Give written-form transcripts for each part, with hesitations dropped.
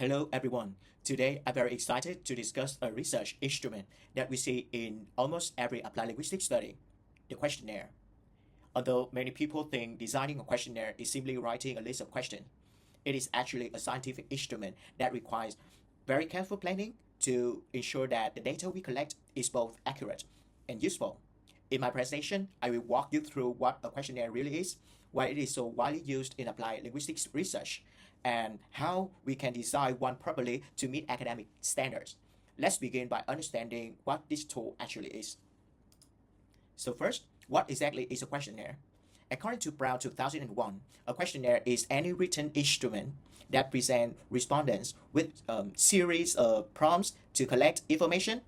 Hello everyone. Today I'm very excited to discuss a research instrument that we see in almost every applied linguistics study, the questionnaire. Although many people think designing a questionnaire is simply writing a list of questions, it is actually a scientific instrument that requires very careful planning to ensure that the data we collect is both accurate and useful. In my presentation, I will walk you through what a questionnaire really is, why it is so widely used in applied linguistics research, and how we can design one properly to meet academic standards. Let's begin by understanding what this tool actually is. So first, what exactly is a questionnaire? According to Brown 2001, a questionnaire is any written instrument that presents respondents with a series of prompts to collect information.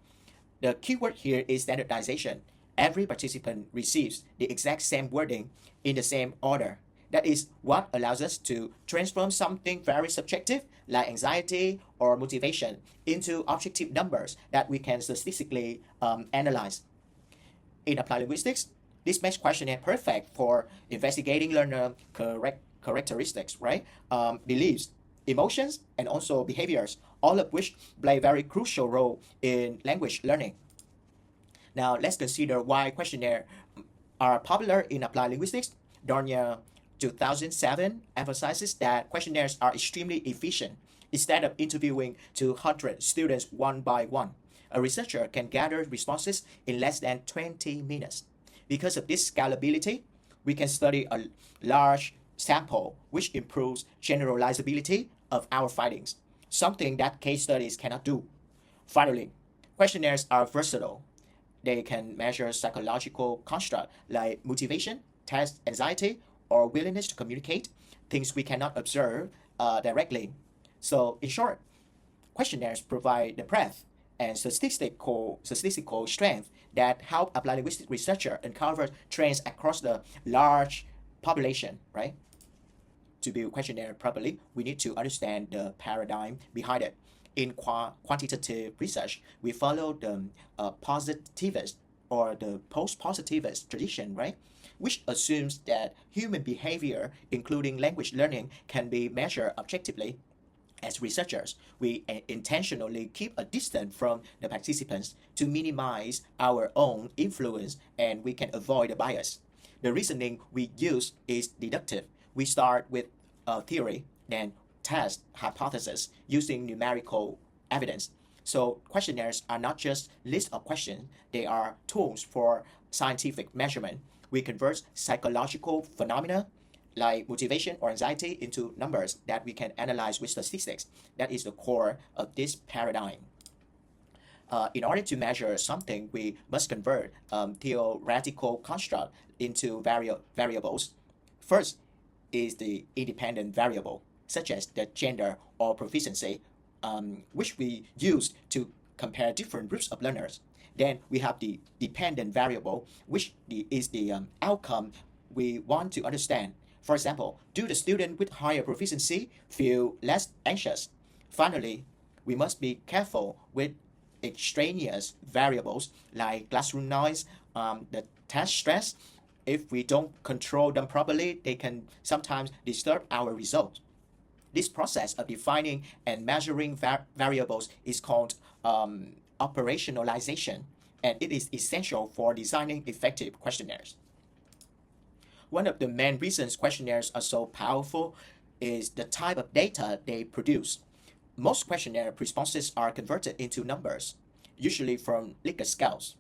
The keyword here is standardization. Every participant receives the exact same wording in the same order. That is what allows us to transform something very subjective, like anxiety or motivation, into objective numbers that we can statistically analyze. In applied linguistics, this makes questionnaire perfect for investigating learner characteristics, right? Beliefs, emotions, and also behaviors, all of which play a very crucial role in language learning. Now, let's consider why questionnaires are popular in applied linguistics. Dornier 2007 emphasizes that questionnaires are extremely efficient. Instead of interviewing 200 students one by one, a researcher can gather responses in less than 20 minutes. Because of this scalability, we can study a large sample, which improves generalizability of our findings, something that case studies cannot do. Finally, questionnaires are versatile. They can measure psychological constructs like motivation, test anxiety, or willingness to communicate, things we cannot observe directly. So in short, questionnaires provide the breadth and statistical strength that help applied linguistic researcher uncover trends across the large population, right? To build questionnaire properly, we need to understand the paradigm behind it. In quantitative research, we follow the positivist or the post-positivist tradition, right? Which assumes that human behavior, including language learning, can be measured objectively. As researchers, we intentionally keep a distance from the participants to minimize our own influence, and we can avoid a bias. The reasoning we use is deductive. We start with a theory, then test hypothesis using numerical evidence. So questionnaires are not just lists of questions, they are tools for scientific measurement. We convert psychological phenomena like motivation or anxiety into numbers that we can analyze with statistics. That is the core of this paradigm. In order to measure something, we must convert theoretical construct into variables. First is the independent variable, such as the gender or proficiency, which we use to compare different groups of learners. Then we have the dependent variable, which is the outcome we want to understand. For example, do the student with higher proficiency feel less anxious? Finally, we must be careful with extraneous variables like classroom noise, the test stress. If we don't control them properly, they can sometimes disturb our results. This process of defining and measuring variables is called operationalization, and it is essential for designing effective questionnaires. One of the main reasons questionnaires are so powerful is the type of data they produce. Most questionnaire responses are converted into numbers, usually from Likert scales.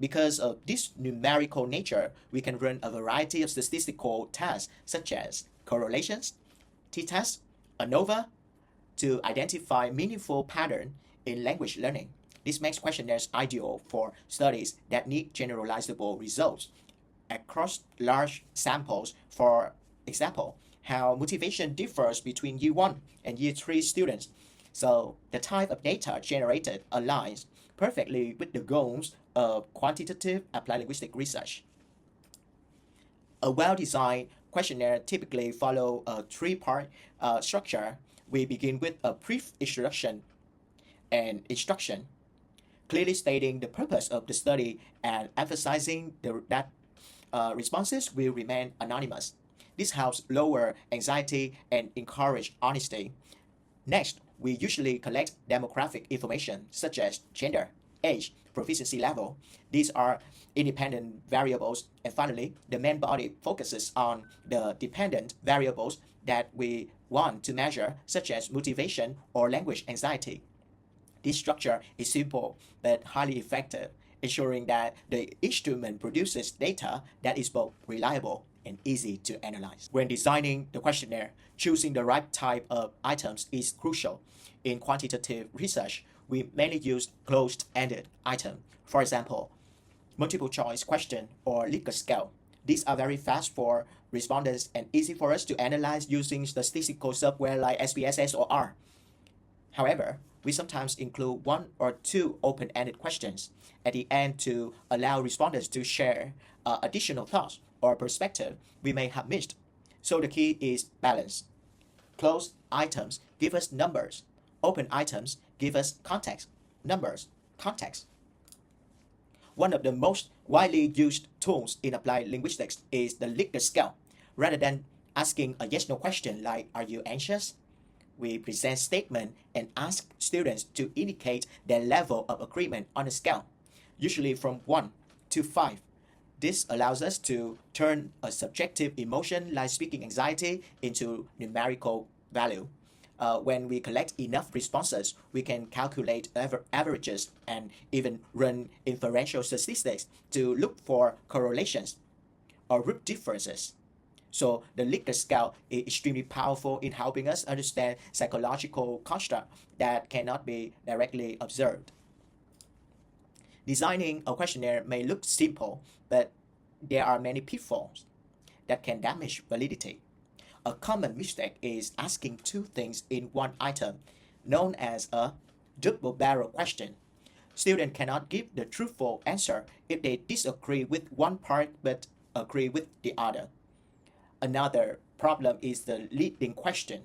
Because of this numerical nature, we can run a variety of statistical tests such as correlations, t-tests, ANOVA, to identify meaningful pattern in language learning. This makes questionnaires ideal for studies that need generalizable results across large samples. For example, how motivation differs between Year 1 and Year 3 students. So the type of data generated aligns perfectly with the goals of quantitative applied linguistic research. A well-designed questionnaire typically follows a three-part structure. We begin with a brief introduction and instruction, clearly stating the purpose of the study and emphasizing that responses will remain anonymous. This helps lower anxiety and encourage honesty. Next, we usually collect demographic information such as gender, age, proficiency level. These are independent variables. And finally, the main body focuses on the dependent variables that we want to measure, such as motivation or language anxiety. This structure is simple but highly effective, ensuring that the instrument produces data that is both reliable and easy to analyze. When designing the questionnaire, choosing the right type of items is crucial. In quantitative research, we mainly use closed-ended items. For example, multiple choice question or Likert scale. These are very fast for respondents and easy for us to analyze using statistical software like SPSS or R. However, we sometimes include one or two open-ended questions at the end to allow respondents to share additional thoughts or perspective we may have missed. So the key is balance. Closed items give us numbers. Open items give us context. Numbers, context. One of the most widely used tools in applied linguistics is the Likert scale. Rather than asking a yes-no question like, are you anxious? We present statement and ask students to indicate their level of agreement on a scale, usually from 1 to 5. This allows us to turn a subjective emotion like speaking anxiety into numerical value. When we collect enough responses, we can calculate averages and even run inferential statistics to look for correlations or root differences. So the Likert scale is extremely powerful in helping us understand psychological construct that cannot be directly observed. Designing a questionnaire may look simple, but there are many pitfalls that can damage validity. A common mistake is asking two things in one item, known as a double-barrel question. Students cannot give the truthful answer if they disagree with one part but agree with the other. Another problem is the leading question.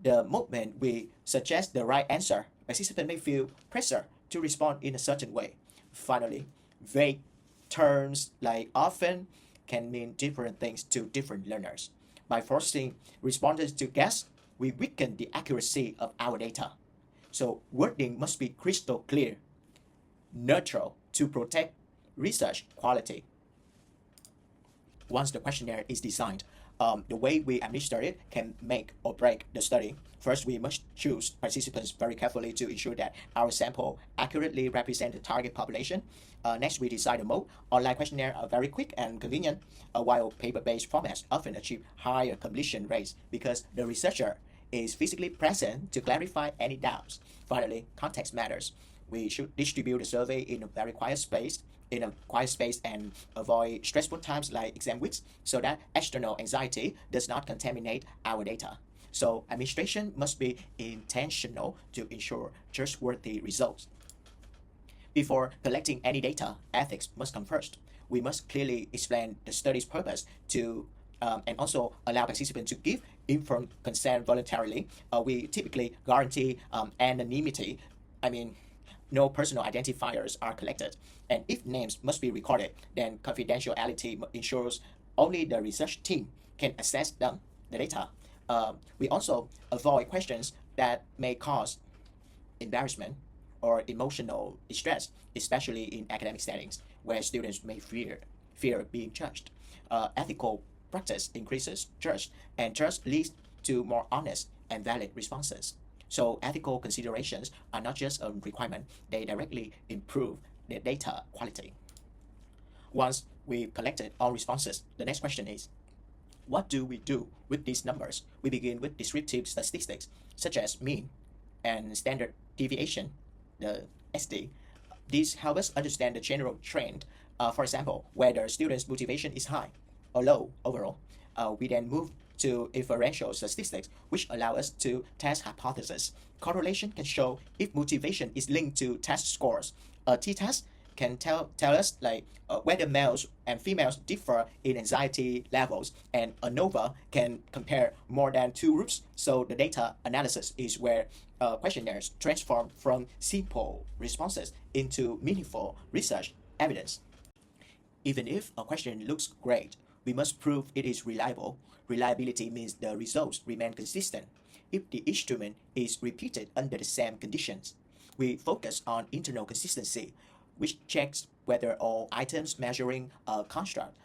The moment we suggest the right answer, participants may feel pressure to respond in a certain way. Finally, vague terms like often can mean different things to different learners. By forcing respondents to guess, we weaken the accuracy of our data. So wording must be crystal clear, neutral to protect research quality. Once the questionnaire is designed, the way we administer it can make or break the study. First, we must choose participants very carefully to ensure that our sample accurately represents the target population. Next, we decide the mode. Online questionnaires are very quick and convenient, while paper-based formats often achieve higher completion rates because the researcher is physically present to clarify any doubts. Finally, context matters. We should distribute the survey in a very quiet space and avoid stressful times like exam weeks so that external anxiety does not contaminate our data. So administration must be intentional to ensure trustworthy results. Before collecting any data, ethics must come first. We must clearly explain the study's purpose and also allow participants to give informed consent voluntarily. We typically guarantee anonymity. No personal identifiers are collected. And if names must be recorded, then confidentiality ensures only the research team can access the data. We also avoid questions that may cause embarrassment or emotional distress, especially in academic settings where students may fear being judged. Ethical practice increases trust, and trust leads to more honest and valid responses. So ethical considerations are not just a requirement, they directly improve the data quality. Once we've collected all responses, the next question is, what do we do with these numbers? We begin with descriptive statistics, such as mean and standard deviation, the SD. These help us understand the general trend. For example, whether students' motivation is high or low overall. We then move to inferential statistics, which allow us to test hypotheses. Correlation can show if motivation is linked to test scores. A t-test can tell us whether males and females differ in anxiety levels, and ANOVA can compare more than two groups. So the data analysis is where questionnaires transform from simple responses into meaningful research evidence. Even if a question looks great, we must prove it is reliable. Reliability means the results remain consistent. if the instrument is repeated under the same conditions. We focus on internal consistency, which checks whether all items measuring a construct,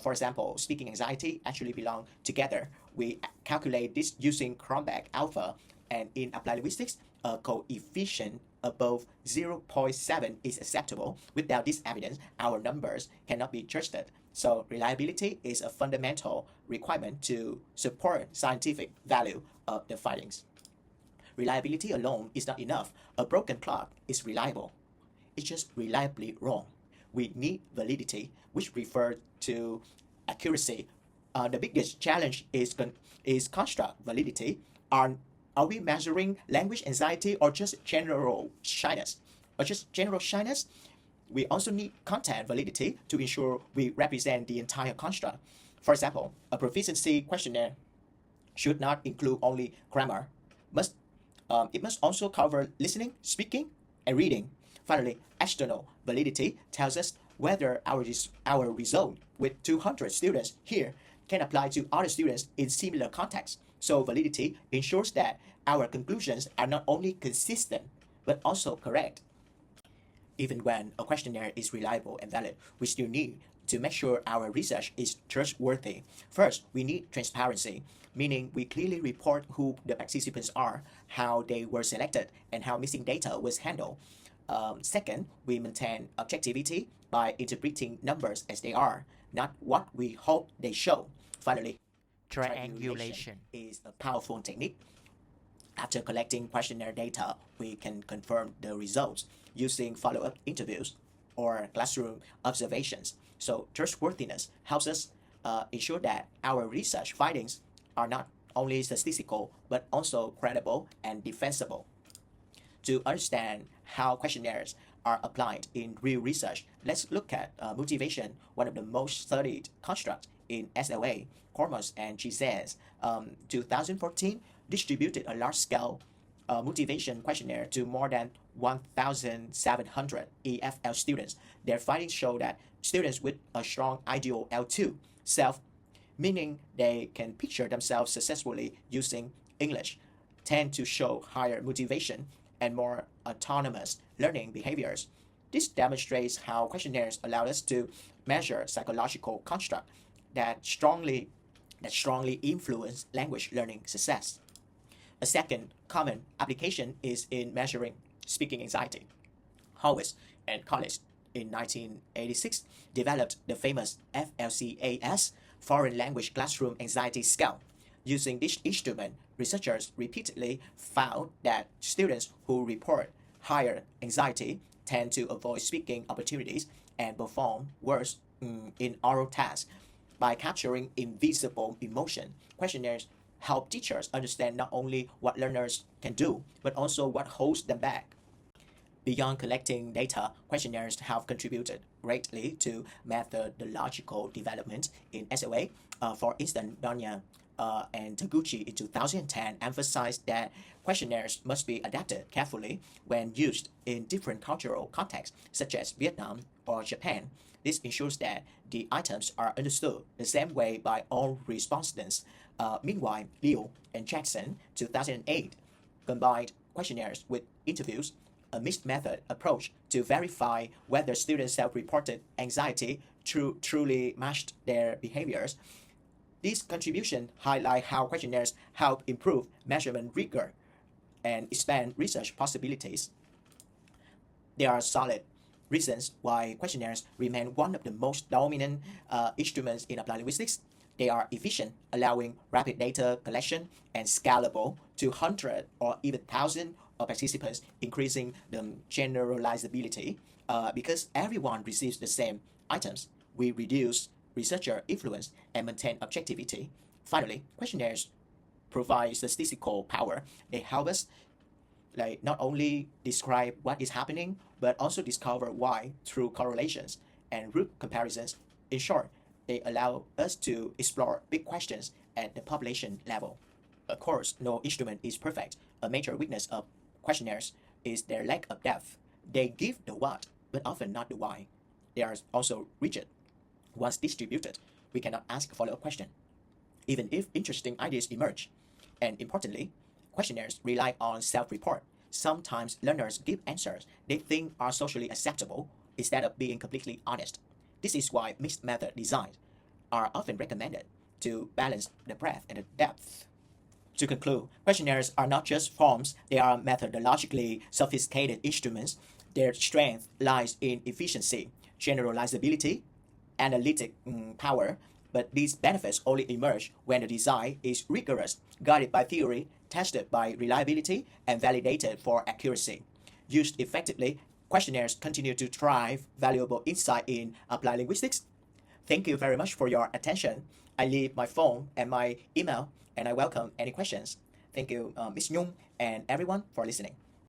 for example, speaking anxiety, actually belong together. We calculate this using Cronbach alpha, and in applied linguistics, a coefficient above 0.7 is acceptable. Without this evidence, our numbers cannot be trusted. So reliability is a fundamental requirement to support scientific value of the findings. Reliability alone is not enough. A broken clock is reliable. It's just reliably wrong. We need validity, which refers to accuracy. The biggest challenge is construct validity. Are we measuring language anxiety or just general shyness? We also need content validity to ensure we represent the entire construct. For example, a proficiency questionnaire should not include only grammar. It must also cover listening, speaking, and reading. Finally, external validity tells us whether our result with 200 students here can apply to other students in similar contexts. So validity ensures that our conclusions are not only consistent, but also correct. Even when a questionnaire is reliable and valid, we still need to make sure our research is trustworthy. First, we need transparency, meaning we clearly report who the participants are, how they were selected, and how missing data was handled. Second, we maintain objectivity by interpreting numbers as they are, not what we hope they show. Finally, triangulation is a powerful technique. After collecting questionnaire data, we can confirm the results using follow-up interviews or classroom observations. So trustworthiness helps us ensure that our research findings are not only statistical, but also credible and defensible. To understand how questionnaires are applied in real research, let's look at motivation, one of the most studied constructs in SLA. Cormus and Gisez, 2014, distributed a large-scale motivation questionnaire to more than 1,700 EFL students. Their findings show that students with a strong ideal L2 self, meaning they can picture themselves successfully using English, tend to show higher motivation and more autonomous learning behaviors. This demonstrates how questionnaires allow us to measure psychological construct that strongly influence language learning success. A second common application is in measuring speaking anxiety. Howes and colleagues in 1986 developed the famous FLCAS, Foreign Language Classroom Anxiety Scale. Using this instrument, researchers repeatedly found that students who report higher anxiety tend to avoid speaking opportunities and perform worse in oral tasks. By capturing invisible emotion, questionnaires help teachers understand not only what learners can do, but also what holds them back. Beyond collecting data, questionnaires have contributed greatly to methodological development in SLA. For instance, Donya and Taguchi in 2010 emphasized that questionnaires must be adapted carefully when used in different cultural contexts, such as Vietnam or Japan. This ensures that the items are understood the same way by all respondents. Meanwhile, Liu and Jackson, 2008, combined questionnaires with interviews, a mixed method approach to verify whether students' self-reported anxiety truly matched their behaviors. These contributions highlight how questionnaires help improve measurement rigor and expand research possibilities. There are solid reasons why questionnaires remain one of the most dominant instruments in applied linguistics. They are efficient, allowing rapid data collection, and scalable to hundreds or even thousands of participants, increasing the generalizability. Because everyone receives the same items, we reduce researcher influence and maintain objectivity. Finally, questionnaires provide statistical power. They help us not only describe what is happening, but also discover why through correlations and root comparisons. In short, they allow us to explore big questions at the population level. Of course, no instrument is perfect. A major weakness of questionnaires is their lack of depth. They give the what, but often not the why. They are also rigid. Once distributed, we cannot ask a follow-up question, even if interesting ideas emerge. And importantly, questionnaires rely on self-report. Sometimes learners give answers they think are socially acceptable instead of being completely honest. This is why mixed method designs are often recommended to balance the breadth and the depth. To conclude, questionnaires are not just forms, they are methodologically sophisticated instruments. Their strength lies in efficiency, generalizability, analytic power, but these benefits only emerge when the design is rigorous, guided by theory, tested by reliability, and validated for accuracy. Used effectively, questionnaires continue to drive valuable insight in applied linguistics. Thank you very much for your attention. I leave my phone and my email, and I welcome any questions. Thank you, Ms. Nhung, and everyone for listening.